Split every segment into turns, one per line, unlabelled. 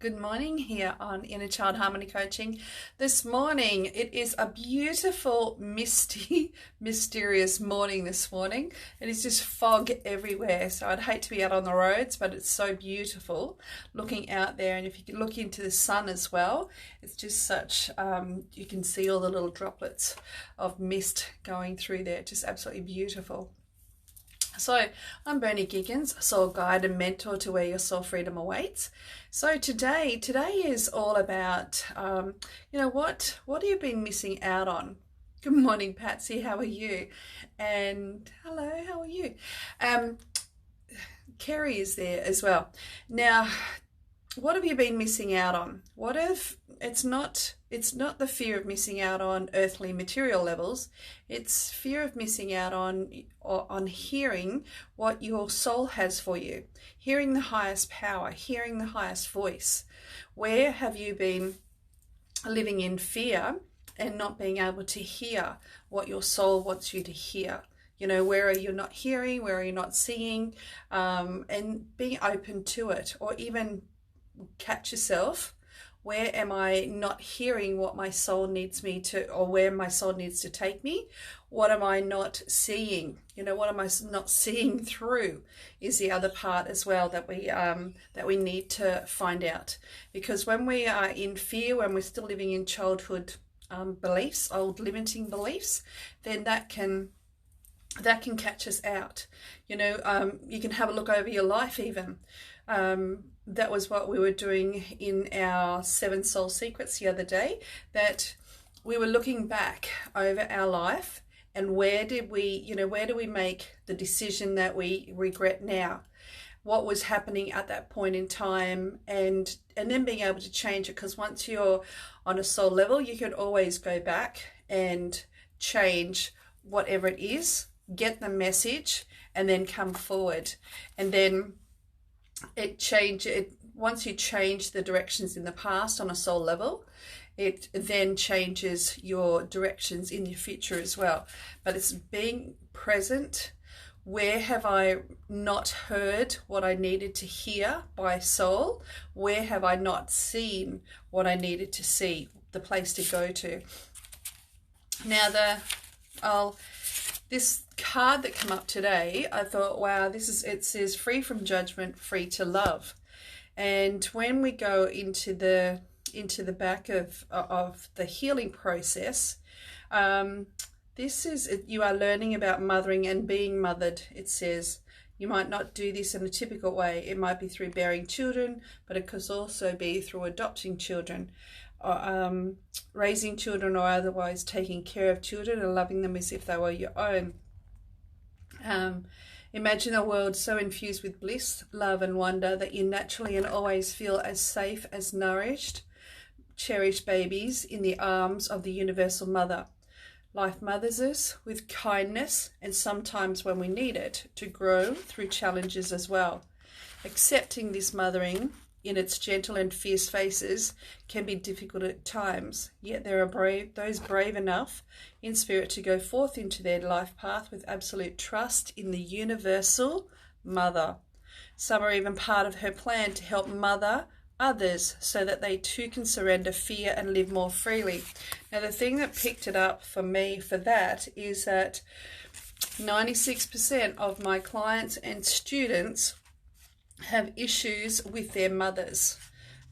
Good morning here on Inner Child Harmony Coaching. This morning, it is a beautiful, misty, mysterious morning this morning. It is just fog everywhere, so I'd hate to be out on the roads, but it's so beautiful looking out there. And if you can look into the sun as well, it's just such, you can see all the little droplets of mist going through there. Just absolutely beautiful. So I'm Bernie Giggins, soul guide and mentor to where your soul freedom awaits. So today is all about, what have you been missing out on? Good morning, Patsy. How are you? And hello, how are you? Kerry is there as well. Now, what have you been missing out on? What if it's not the fear of missing out on earthly material levels, it's fear of missing out on hearing what your soul has for you, hearing the highest power, hearing the highest voice. Where have you been living in fear and not being able to hear what your soul wants you to hear? Where are you not hearing, where are you not seeing, and being open to it, or even catch yourself. Where am I not hearing what my soul needs me to, or where my soul needs to take me? What am I not seeing? What am I not seeing through is the other part as well that we need to find out. Because when we are in fear, when we're still living in childhood beliefs, old limiting beliefs, then that can catch us out. You can have a look over your life even. That was what we were doing in our 7 Soul Secrets the other day, that we were looking back over our life and where do we make the decision that we regret now? What was happening at that point in time, and then being able to change it, because once you're on a soul level, you can always go back and change whatever it is, get the message, and then come forward. And then once you change the directions in the past on a soul level, it then changes your directions in your future as well. But it's being present. Where have I not heard what I needed to hear by soul? Where have I not seen what I needed to see? The place to go to. Now this card that came up today, I thought, wow, it says free from judgment, free to love. And when we go into the back of the healing process, this is, you are learning about mothering and being mothered. It says you might not do this in a typical way. It might be through bearing children, but it could also be through adopting children, or raising children, or otherwise taking care of children and loving them as if they were your own. Imagine a world so infused with bliss, love and wonder that you naturally and always feel as safe as nourished, cherished babies in the arms of the universal mother. Life mothers us with kindness, and sometimes when we need it, to grow through challenges as well. Accepting this mothering in its gentle and fierce faces can be difficult at times, yet there are those brave enough in spirit to go forth into their life path with absolute trust in the universal mother. Some are even part of her plan to help mother others so that they too can surrender fear and live more freely. Now, the thing that picked it up for me for that is that 96% of my clients and students have issues with their mothers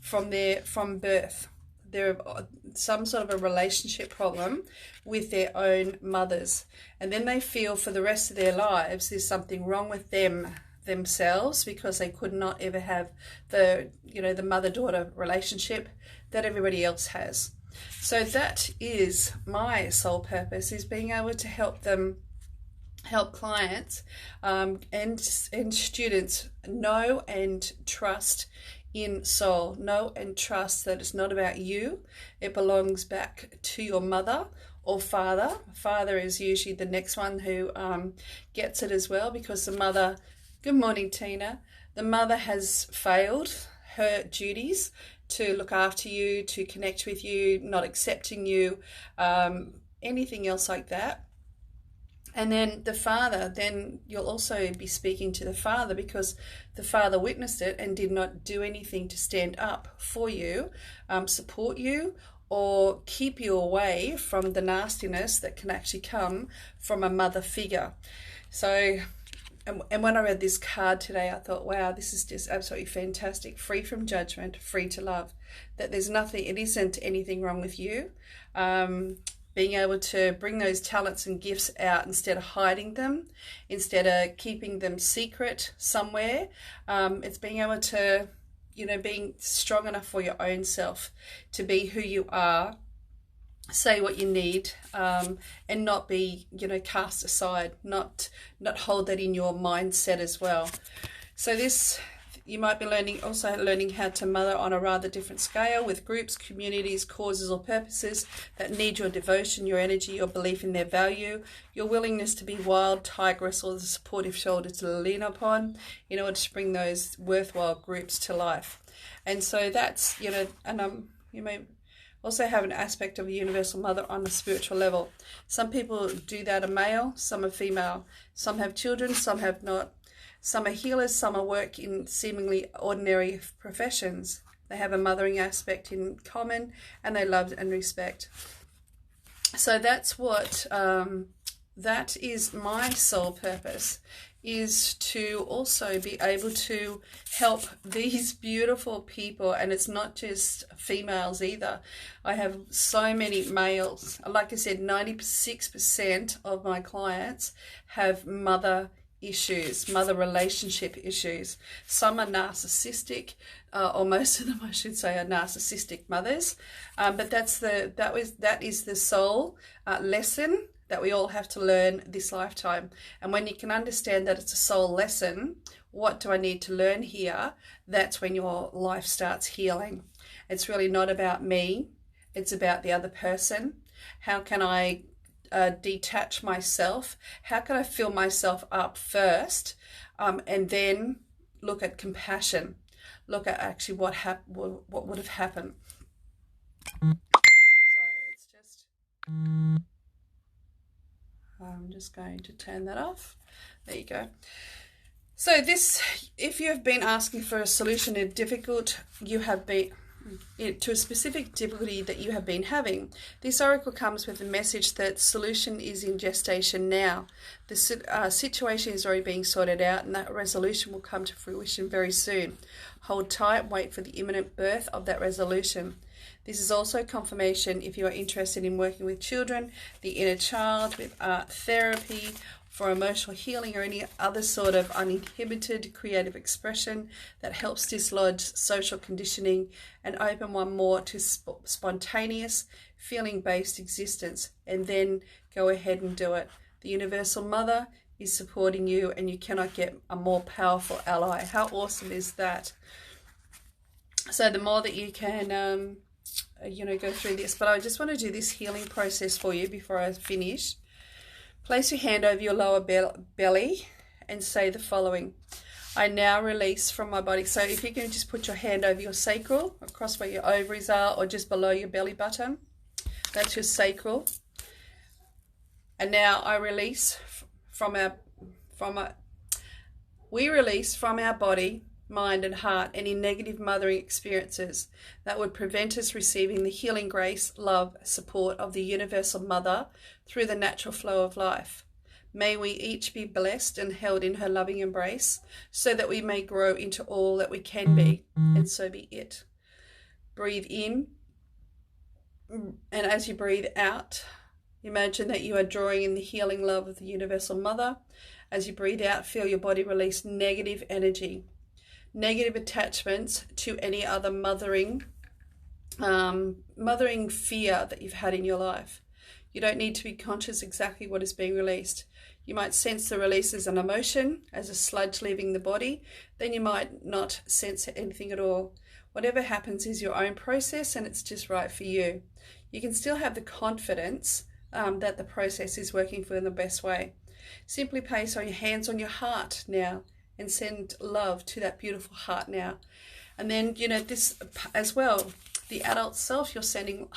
from birth. There some sort of a relationship problem with their own mothers, and then they feel for the rest of their lives there's something wrong with themselves because they could not ever have the mother-daughter relationship that everybody else has. So that is my soul purpose, is being able to help clients and students know and trust in soul. Know and trust that it's not about you. It belongs back to your mother or father. Father is usually the next one who gets it as well, because the mother, good morning Tina, the mother has failed her duties to look after you, to connect with you, not accepting you, anything else like that. And then the father, then you'll also be speaking to the father, because the father witnessed it and did not do anything to stand up for you, support you, or keep you away from the nastiness that can actually come from a mother figure. So, and when I read this card today, I thought, wow, this is just absolutely fantastic. Free from judgment, free to love. That there's nothing, it isn't anything wrong with you. Being able to bring those talents and gifts out instead of hiding them, instead of keeping them secret somewhere. It's being able to, being strong enough for your own self to be who you are, say what you need, and not be, cast aside, not hold that in your mindset as well. So this, you might be learning how to mother on a rather different scale, with groups, communities, causes or purposes that need your devotion, your energy, your belief in their value, your willingness to be wild, tigress, or the supportive shoulder to lean upon in order to bring those worthwhile groups to life. And so that's, and you may also have an aspect of a universal mother on a spiritual level. Some people do that are male, some are female. Some have children, some have not. Some are healers, some are work in seemingly ordinary professions. They have a mothering aspect in common, and they love and respect. So that's what, that is my soul purpose, is to also be able to help these beautiful people. And it's not just females either. I have so many males. Like I said, 96% of my clients have mother issues, mother relationship issues. Some are narcissistic, or most of them, I should say, are narcissistic mothers. But that is the soul lesson that we all have to learn this lifetime. And when you can understand that it's a soul lesson, what do I need to learn here? That's when your life starts healing. It's really not about me. It's about the other person. How can I detach myself? How can I fill myself up first, and then look at compassion, look at actually what would have happened. Sorry, it's just, I'm just going to turn that off. There you go. So this, if you have been asking for a solution to to a specific difficulty that you have been having, this oracle comes with a message that solution is in gestation now. The situation is already being sorted out, and that resolution will come to fruition very soon. Hold tight, wait for the imminent birth of that resolution. This is also confirmation if you are interested in working with children, the inner child, with art therapy, for emotional healing, or any other sort of uninhibited creative expression that helps dislodge social conditioning and open one more to spontaneous feeling-based existence, and then go ahead and do it. The Universal Mother is supporting you, and you cannot get a more powerful ally. How awesome is that? So the more that you can go through this, but I just want to do this healing process for you before I finish. Place your hand over your lower belly and say the following. I now release from my body. So if you can just put your hand over your sacral, across where your ovaries are, or just below your belly button. That's your sacral. And now I release we release from our body, mind and heart any negative mothering experiences that would prevent us receiving the healing grace, love, support of the Universal Mother through the natural flow of life. May we each be blessed and held in her loving embrace, so that we may grow into all that we can be, and so be it. Breathe in, and as you breathe out, imagine that you are drawing in the healing love of the Universal Mother. As you breathe out, feel your body release negative energy, negative attachments to any other mothering fear that you've had in your life. You don't need to be conscious exactly what is being released. You might sense the release as an emotion, as a sludge leaving the body. Then you might not sense anything at all. Whatever happens is your own process, and it's just right for you. You can still have the confidence that the process is working for you in the best way. Simply place your hands on your heart now and send love to that beautiful heart now. And then, this as well, the adult self, you're sending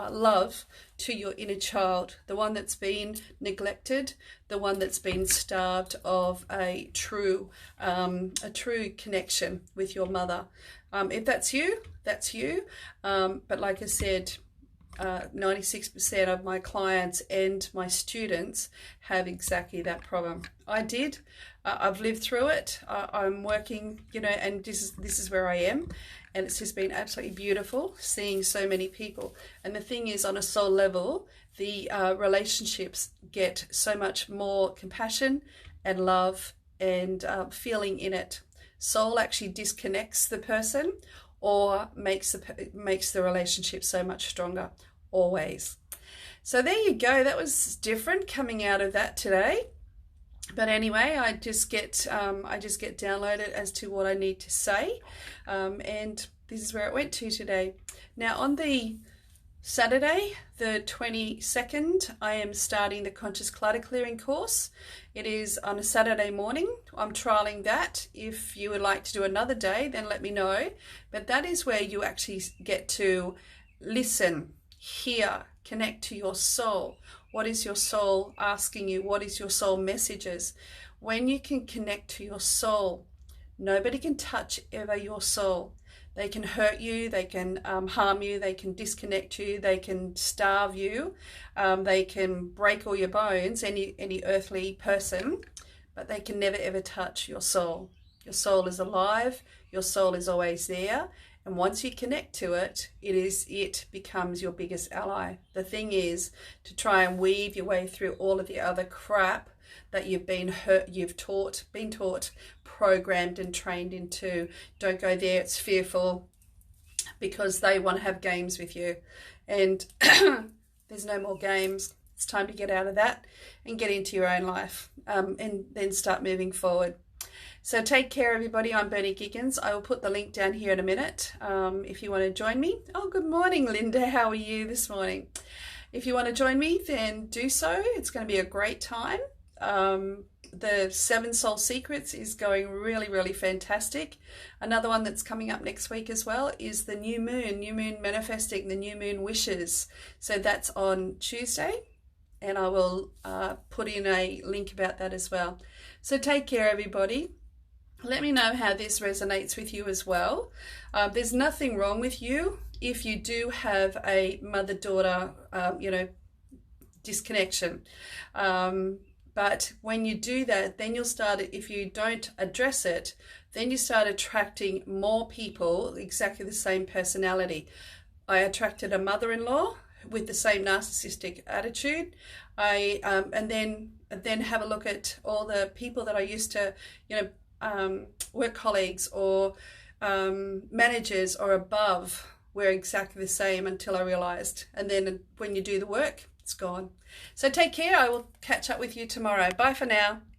love to your inner child, the one that's been neglected, the one that's been starved of a true connection with your mother. If that's you, that's you. But like I said, 96% of my clients and my students have exactly that problem. I did. I've lived through it. I'm working, and this is where I am, and it's just been absolutely beautiful seeing so many people. And the thing is, on a soul level, the relationships get so much more compassion and love and feeling in it. Soul actually disconnects the person or makes the relationship so much stronger, always. So there you go. That was different coming out of that today. But anyway, I just get downloaded as to what I need to say, and this is where it went to today. Now on the Saturday, the 22nd, I am starting the Conscious Clutter Clearing course. It is on a Saturday morning. I'm trialing that. If you would like to do another day, then let me know. But that is where you actually get to listen, hear, connect to your soul. What is your soul asking you? What is your soul messages? When you can connect to your soul, nobody can touch ever your soul. They can hurt you, they can harm you, they can disconnect you, they can starve you, they can break all your bones, any earthly person, but they can never ever touch your soul. Your soul is alive, your soul is always there, and once you connect to it, it becomes your biggest ally. The thing is to try and weave your way through all of the other crap that you've been taught, programmed and trained into. Don't go there, it's fearful, because they want to have games with you. And there's no more games. It's time to get out of that and get into your own life, and then start moving forward. So take care, everybody. I'm Bernie Giggins. I will put the link down here in a minute if you want to join me. Oh, good morning, Linda. How are you this morning? If you want to join me, then do so. It's going to be a great time. The 7 Soul Secrets is going really, really fantastic. Another one that's coming up next week as well is the New Moon Manifesting, the New Moon Wishes. So that's on Tuesday, and I will put in a link about that as well. So take care, everybody. Let me know how this resonates with you as well. There's nothing wrong with you if you do have a mother-daughter, disconnection. But when you do that, then you'll start, if you don't address it, then you start attracting more people, exactly the same personality. I attracted a mother-in-law with the same narcissistic attitude. And then have a look at all the people that I used to, work colleagues or managers or above were exactly the same until I realized. And then when you do the work, it's gone. So take care. I will catch up with you tomorrow. Bye for now.